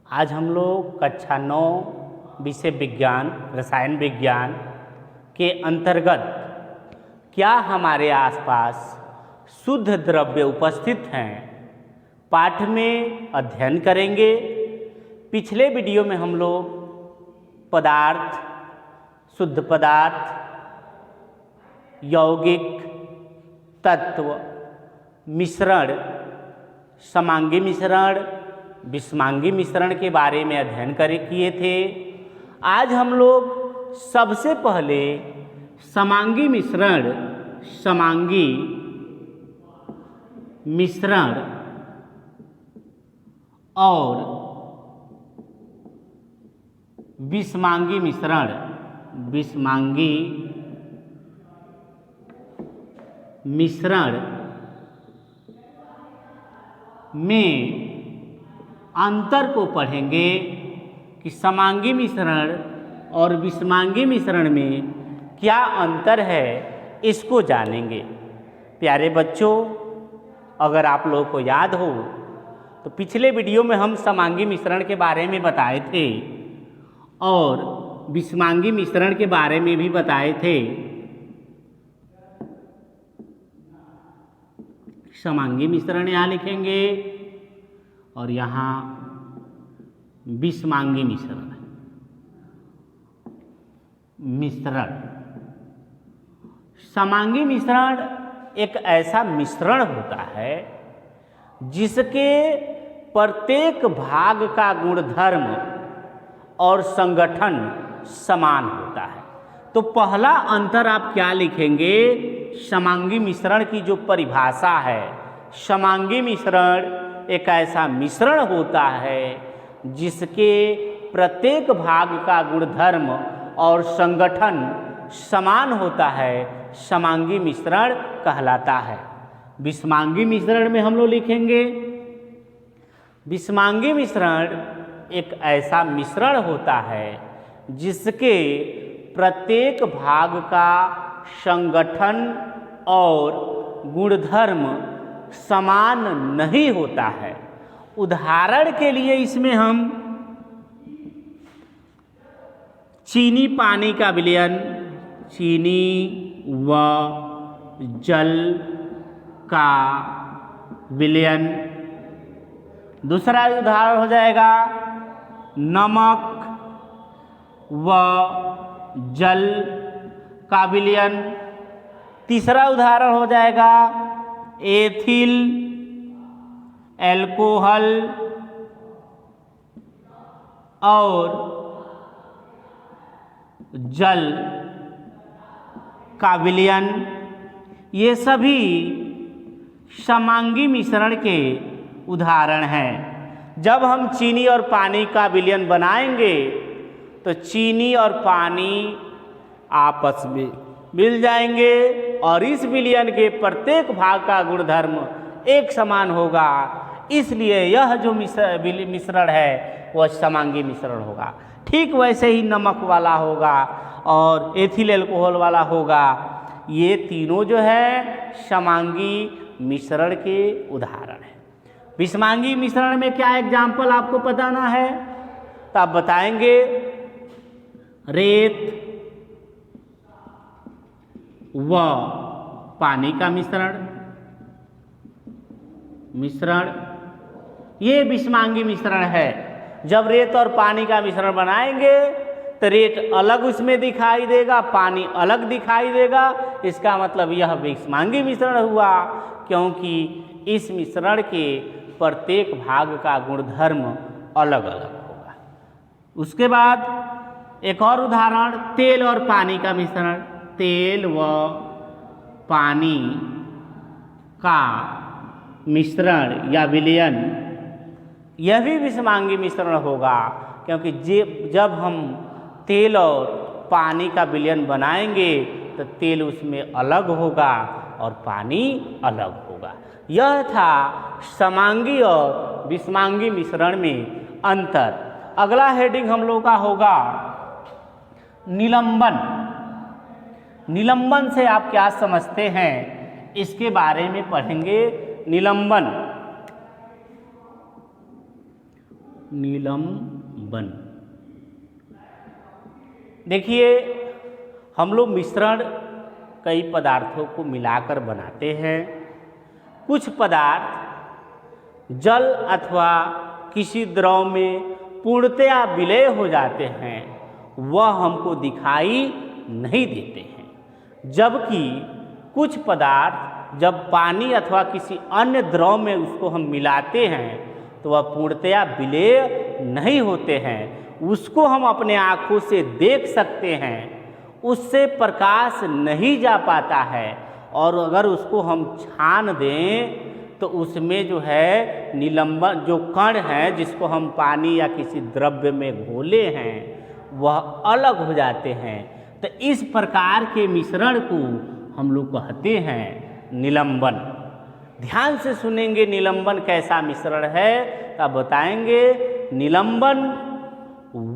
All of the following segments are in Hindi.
आज हम लोग कक्षा 9 विषय विज्ञान रसायन विज्ञान के अंतर्गत क्या हमारे आसपास शुद्ध द्रव्य उपस्थित हैं पाठ में अध्ययन करेंगे। पिछले वीडियो में हम लोग पदार्थ, शुद्ध पदार्थ, यौगिक तत्व, मिश्रण, समांगी मिश्रण, विषमांगी मिश्रण के बारे में अध्ययन किए थे। आज हम लोग सबसे पहले समांगी मिश्रण और विषमांगी मिश्रण में अंतर को पढ़ेंगे कि समांगी मिश्रण और विषमांगी मिश्रण में क्या अंतर है, इसको जानेंगे। प्यारे बच्चों, अगर आप लोगों को याद हो तो पिछले वीडियो में हम समांगी मिश्रण के बारे में बताए थे और विषमांगी मिश्रण के बारे में भी बताए थे। समांगी मिश्रण यहाँ लिखेंगे और यहाँ विषमांगी मिश्रण। समांगी मिश्रण एक ऐसा मिश्रण होता है जिसके प्रत्येक भाग का गुणधर्म और संगठन समान होता है। तो पहला अंतर आप क्या लिखेंगे? समांगी मिश्रण की जो परिभाषा है, समांगी मिश्रण एक ऐसा मिश्रण होता है जिसके प्रत्येक भाग का गुणधर्म और संगठन समान होता है, समांगी मिश्रण कहलाता है। विषमांगी मिश्रण में हम लोग लिखेंगे, विषमांगी मिश्रण एक ऐसा मिश्रण होता है जिसके प्रत्येक भाग का संगठन और गुणधर्म समान नहीं होता है। उदाहरण के लिए इसमें हम चीनी पानी का विलयन, चीनी व जल का विलयन। दूसरा उदाहरण हो जाएगा नमक व जल का विलयन। तीसरा उदाहरण हो जाएगा एथिल एल्कोहल और जल का विलयन। ये सभी समांगी मिश्रण के उदाहरण हैं। जब हम चीनी और पानी का विलयन बनाएंगे तो चीनी और पानी आपस में मिल जाएंगे और इस विलयन के प्रत्येक भाग का गुणधर्म एक समान होगा, इसलिए यह जो मिश्रण है वह समांगी मिश्रण होगा। ठीक वैसे ही नमक वाला होगा और एथिल अल्कोहल वाला होगा। ये तीनों जो है समांगी मिश्रण के उदाहरण हैं। विषमांगी मिश्रण में क्या एग्जाम्पल आपको बताना है तो आप बताएंगे रेत व पानी का मिश्रण ये विषमांगी मिश्रण है। जब रेत और पानी का मिश्रण बनाएंगे तो रेत अलग उसमें दिखाई देगा, पानी अलग दिखाई देगा। इसका मतलब यह विषमांगी मिश्रण हुआ, क्योंकि इस मिश्रण के प्रत्येक भाग का गुणधर्म अलग अलग होगा। उसके बाद एक और उदाहरण तेल और पानी का मिश्रण। तेल व पानी का मिश्रण या विलयन, यह भी विषमांगी मिश्रण होगा, क्योंकि जब हम तेल और पानी का विलयन बनाएंगे तो तेल उसमें अलग होगा और पानी अलग होगा। यह था समांगी और विषमांगी मिश्रण में अंतर। अगला हेडिंग हम लोग का होगा निलंबन। निलंबन से आप क्या समझते हैं, इसके बारे में पढ़ेंगे। निलंबन निलंबन। देखिए, हम लोग मिश्रण कई पदार्थों को मिलाकर बनाते हैं। कुछ पदार्थ जल अथवा किसी द्रव में पूर्णतया विलय हो जाते हैं, वह हमको दिखाई नहीं देते हैं। जबकि कुछ पदार्थ जब पानी अथवा किसी अन्य द्रव में उसको हम मिलाते हैं तो वह पूर्णतया विलय नहीं होते हैं, उसको हम अपने आँखों से देख सकते हैं, उससे प्रकाश नहीं जा पाता है। और अगर उसको हम छान दें तो उसमें जो है निलंबन जो कण हैं, जिसको हम पानी या किसी द्रव्य में घोले हैं, वह अलग हो जाते हैं। तो इस प्रकार के मिश्रण को हम लोग कहते हैं निलंबन। ध्यान से सुनेंगे निलंबन कैसा मिश्रण है, तब बताएंगे। निलंबन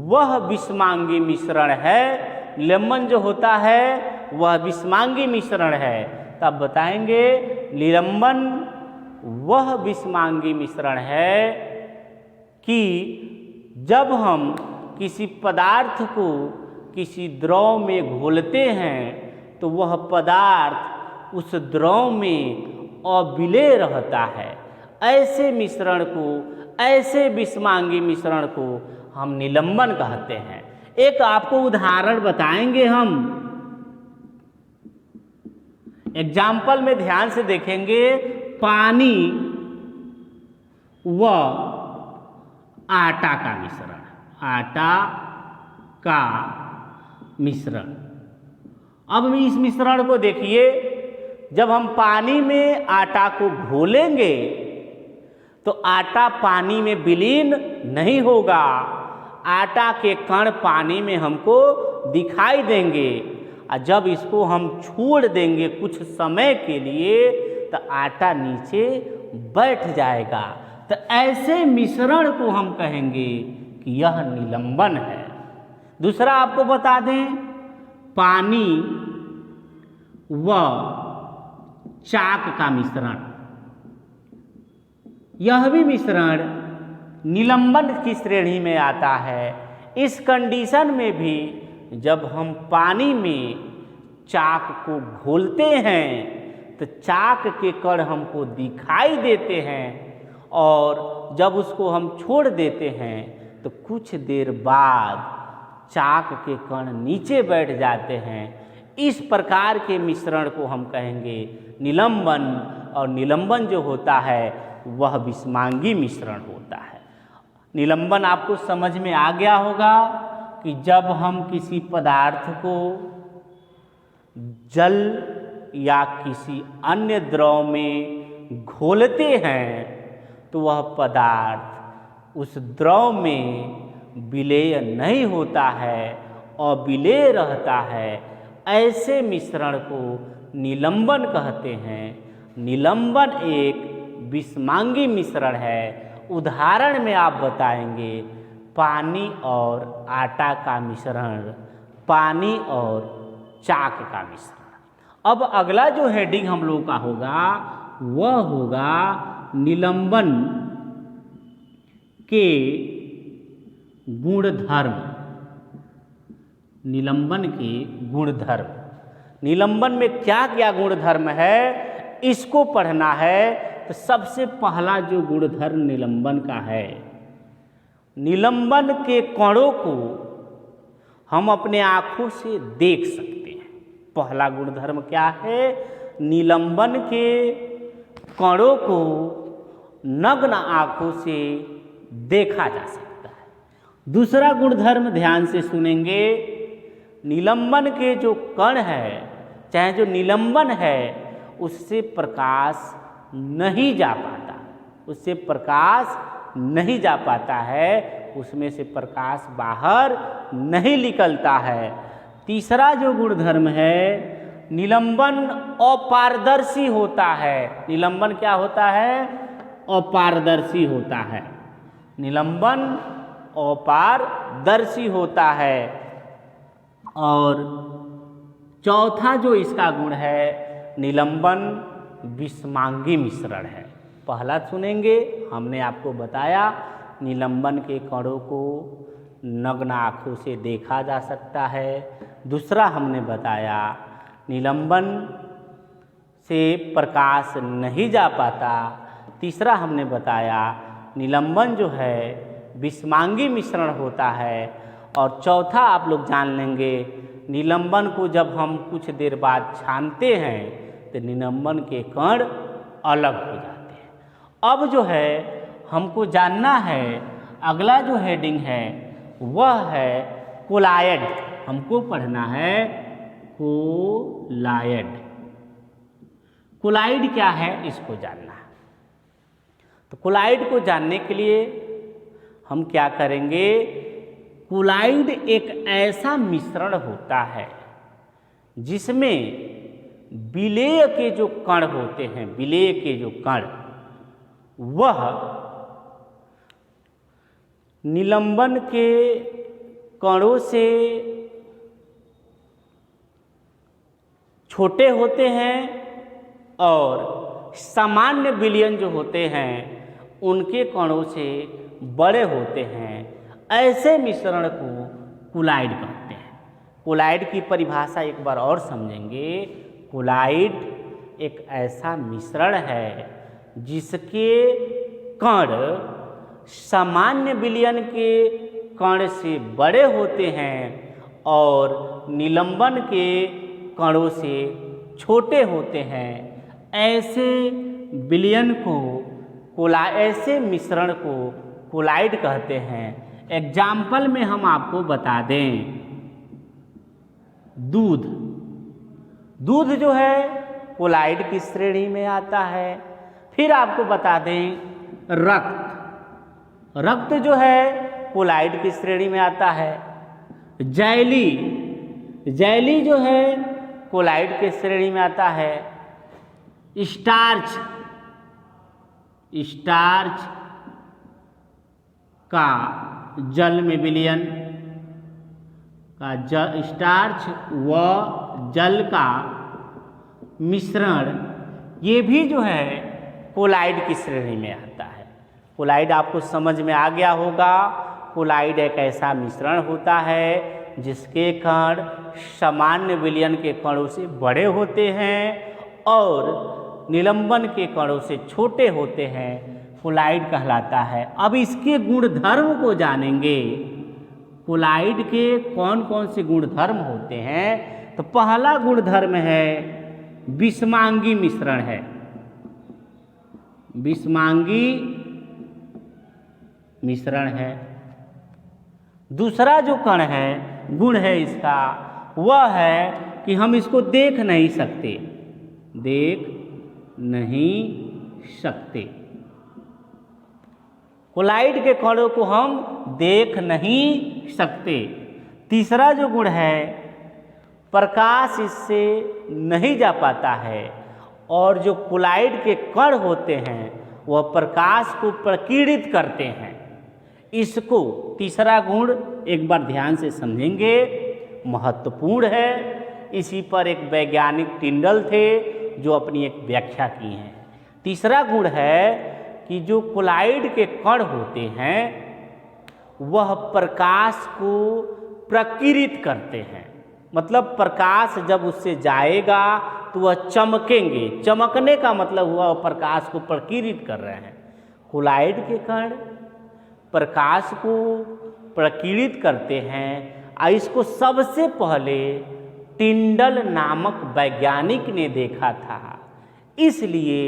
वह विषमांगी मिश्रण है। निलंबन जो होता है वह विषमांगी मिश्रण है। तब बताएंगे निलंबन वह विषमांगी मिश्रण है कि जब हम किसी पदार्थ को किसी द्रव में घोलते हैं तो वह पदार्थ उस द्रव में अविलय रहता है। ऐसे मिश्रण को, ऐसे विषमांगी मिश्रण को हम निलंबन कहते हैं। एक आपको उदाहरण बताएंगे हम। एग्जाम्पल में ध्यान से देखेंगे। पानी व आटा का मिश्रण, आटा का मिश्रण। अब इस मिश्रण को देखिए, जब हम पानी में आटा को घोलेंगे तो आटा पानी में विलीन नहीं होगा। आटा के कण पानी में हमको दिखाई देंगे, और जब इसको हम छोड़ देंगे कुछ समय के लिए तो आटा नीचे बैठ जाएगा। तो ऐसे मिश्रण को हम कहेंगे कि यह निलंबन है। दूसरा आपको बता दें, पानी व चाक का मिश्रण। यह भी मिश्रण निलंबन की श्रेणी में आता है। इस कंडीशन में भी जब हम पानी में चाक को घोलते हैं तो चाक के कण हमको दिखाई देते हैं, और जब उसको हम छोड़ देते हैं तो कुछ देर बाद चाक के कण नीचे बैठ जाते हैं। इस प्रकार के मिश्रण को हम कहेंगे निलंबन। और निलंबन जो होता है वह विषमांगी मिश्रण होता है। निलंबन आपको समझ में आ गया होगा कि जब हम किसी पदार्थ को जल या किसी अन्य द्रव में घोलते हैं तो वह पदार्थ उस द्रव में विलय नहीं होता है और विलय रहता है। ऐसे मिश्रण को निलंबन कहते हैं। निलंबन एक विषमांगी मिश्रण है। उदाहरण में आप बताएंगे पानी और आटा का मिश्रण, पानी और चाक का मिश्रण। अब अगला जो हेडिंग हम लोग का होगा वह होगा निलंबन के गुणधर्म। निलंबन के गुणधर्म। निलंबन में क्या क्या गुणधर्म है इसको पढ़ना है। तो सबसे पहला जो गुणधर्म निलंबन का है, निलंबन के कणों को हम अपने आँखों से देख सकते हैं। पहला गुणधर्म क्या है? निलंबन के कणों को नग्न आँखों से देखा जा सकता है। दूसरा गुणधर्म ध्यान से सुनेंगे, निलंबन के जो कण है, चाहे जो निलंबन है, उससे प्रकाश नहीं जा पाता, उससे प्रकाश नहीं जा पाता है, उसमें से प्रकाश बाहर नहीं निकलता है। तीसरा जो गुणधर्म है, निलंबन अपारदर्शी होता है। निलंबन क्या होता है? अपारदर्शी होता है। निलंबन अपारदर्शी होता है। और चौथा जो इसका गुण है, निलंबन विषमांगी मिश्रण है। पहला सुनेंगे, हमने आपको बताया निलंबन के कणों को नग्न आँखों से देखा जा सकता है। दूसरा हमने बताया निलंबन से प्रकाश नहीं जा पाता। तीसरा हमने बताया निलंबन जो है विषमांगी मिश्रण होता है। और चौथा आप लोग जान लेंगे निलंबन को जब हम कुछ देर बाद छानते हैं तो निलंबन के कण अलग हो जाते हैं। अब जो है हमको जानना है, अगला जो हेडिंग है वह है कोलायड। हमको पढ़ना है कोलायड। कोलाइड क्या है इसको जानना है। तो कोलाइड को जानने के लिए हम क्या करेंगे, कोलाइड एक ऐसा मिश्रण होता है जिसमें विलेय के जो कण होते हैं, विलेय के जो कण वह निलंबन के कणों से छोटे होते हैं और सामान्य विलयन जो होते हैं उनके कणों से बड़े होते हैं। ऐसे मिश्रण को कोलाइड कहते हैं। कोलाइड की परिभाषा एक बार और समझेंगे। कोलाइड एक ऐसा मिश्रण है जिसके कण सामान्य विलयन के कण से बड़े होते हैं और निलंबन के कणों से छोटे होते हैं। ऐसे विलयन को ऐसे मिश्रण को कोलाइड कहते हैं। एग्जाम्पल में हम आपको बता दें, दूध। दूध जो है कोलाइड की श्रेणी में आता है। फिर आपको बता दें रक्त। रक्त जो है कोलाइड की श्रेणी में आता है। जैली, जैली जो है कोलाइड के श्रेणी में आता है। स्टार्च, स्टार्च का जल में विलयन का स्टार्च व जल का मिश्रण, ये भी जो है कोलाइड की श्रेणी में आता है। कोलाइड आपको समझ में आ गया होगा। कोलाइड एक ऐसा मिश्रण होता है जिसके कण सामान्य विलयन के कणों से बड़े होते हैं और निलंबन के कणों से छोटे होते हैं। कोलाइड कहलाता है। अब इसके गुणधर्म को जानेंगे। कोलाइड के कौन कौन से गुणधर्म होते हैं। तो पहला गुणधर्म है विषमांगी मिश्रण है। विषमांगी मिश्रण है। दूसरा जो कण है, गुण है इसका, वह है कि हम इसको देख नहीं सकते। देख नहीं सकते। कोलाइड के कणों को हम देख नहीं सकते। तीसरा जो गुण है, प्रकाश इससे नहीं जा पाता है और जो कोलाइड के कण होते हैं वह प्रकाश को प्रकीर्णित करते हैं। इसको तीसरा गुण एक बार ध्यान से समझेंगे, महत्वपूर्ण है। इसी पर एक वैज्ञानिक टिंडल थे जो अपनी एक व्याख्या की है। तीसरा गुण है कि जो कोलाइड के कण होते हैं वह प्रकाश को प्रकीर्णित करते हैं। मतलब प्रकाश जब उससे जाएगा तो वह चमकेंगे। चमकने का मतलब हुआ वह प्रकाश को प्रकीर्णित कर रहे हैं। कोलाइड के कण प्रकाश को प्रकीर्णित करते हैं। और इसको सबसे पहले टिंडल नामक वैज्ञानिक ने देखा था। इसलिए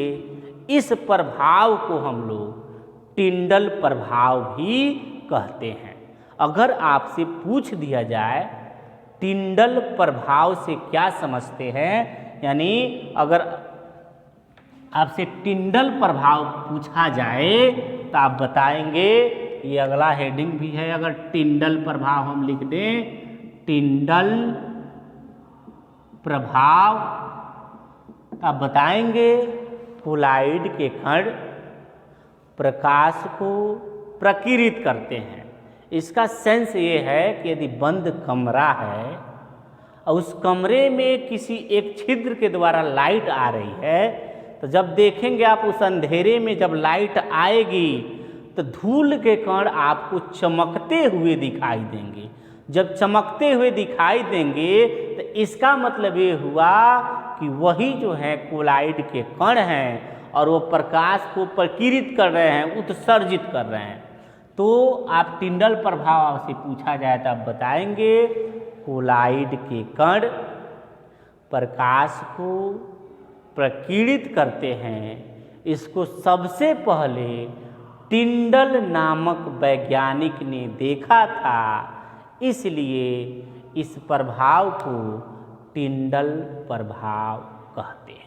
इस प्रभाव को हम लोग टिंडल प्रभाव भी कहते हैं। अगर आपसे पूछ दिया जाए टिंडल प्रभाव से क्या समझते हैं, यानी अगर आपसे टिंडल प्रभाव पूछा जाए तो आप बताएंगे, ये अगला हेडिंग भी है। अगर टिंडल प्रभाव हम लिख दें, टिंडल प्रभाव, आप बताएंगे कोलाइड के कण प्रकाश को प्रकीर्णित करते हैं। इसका सेंस ये है कि यदि बंद कमरा है और उस कमरे में किसी एक छिद्र के द्वारा लाइट आ रही है, तो जब देखेंगे आप उस अंधेरे में जब लाइट आएगी तो धूल के कण आपको चमकते हुए दिखाई देंगे। जब चमकते हुए दिखाई देंगे तो इसका मतलब ये हुआ कि वही जो है कोलाइड के कण हैं और वो प्रकाश को प्रकीर्णित कर रहे हैं, उत्सर्जित कर रहे हैं। तो आप टिंडल प्रभाव से पूछा जाए तो आप बताएंगे कोलाइड के कण प्रकाश को प्रकीर्णित करते हैं। इसको सबसे पहले टिंडल नामक वैज्ञानिक ने देखा था, इसलिए इस प्रभाव को टिंडल प्रभाव कहते हैं।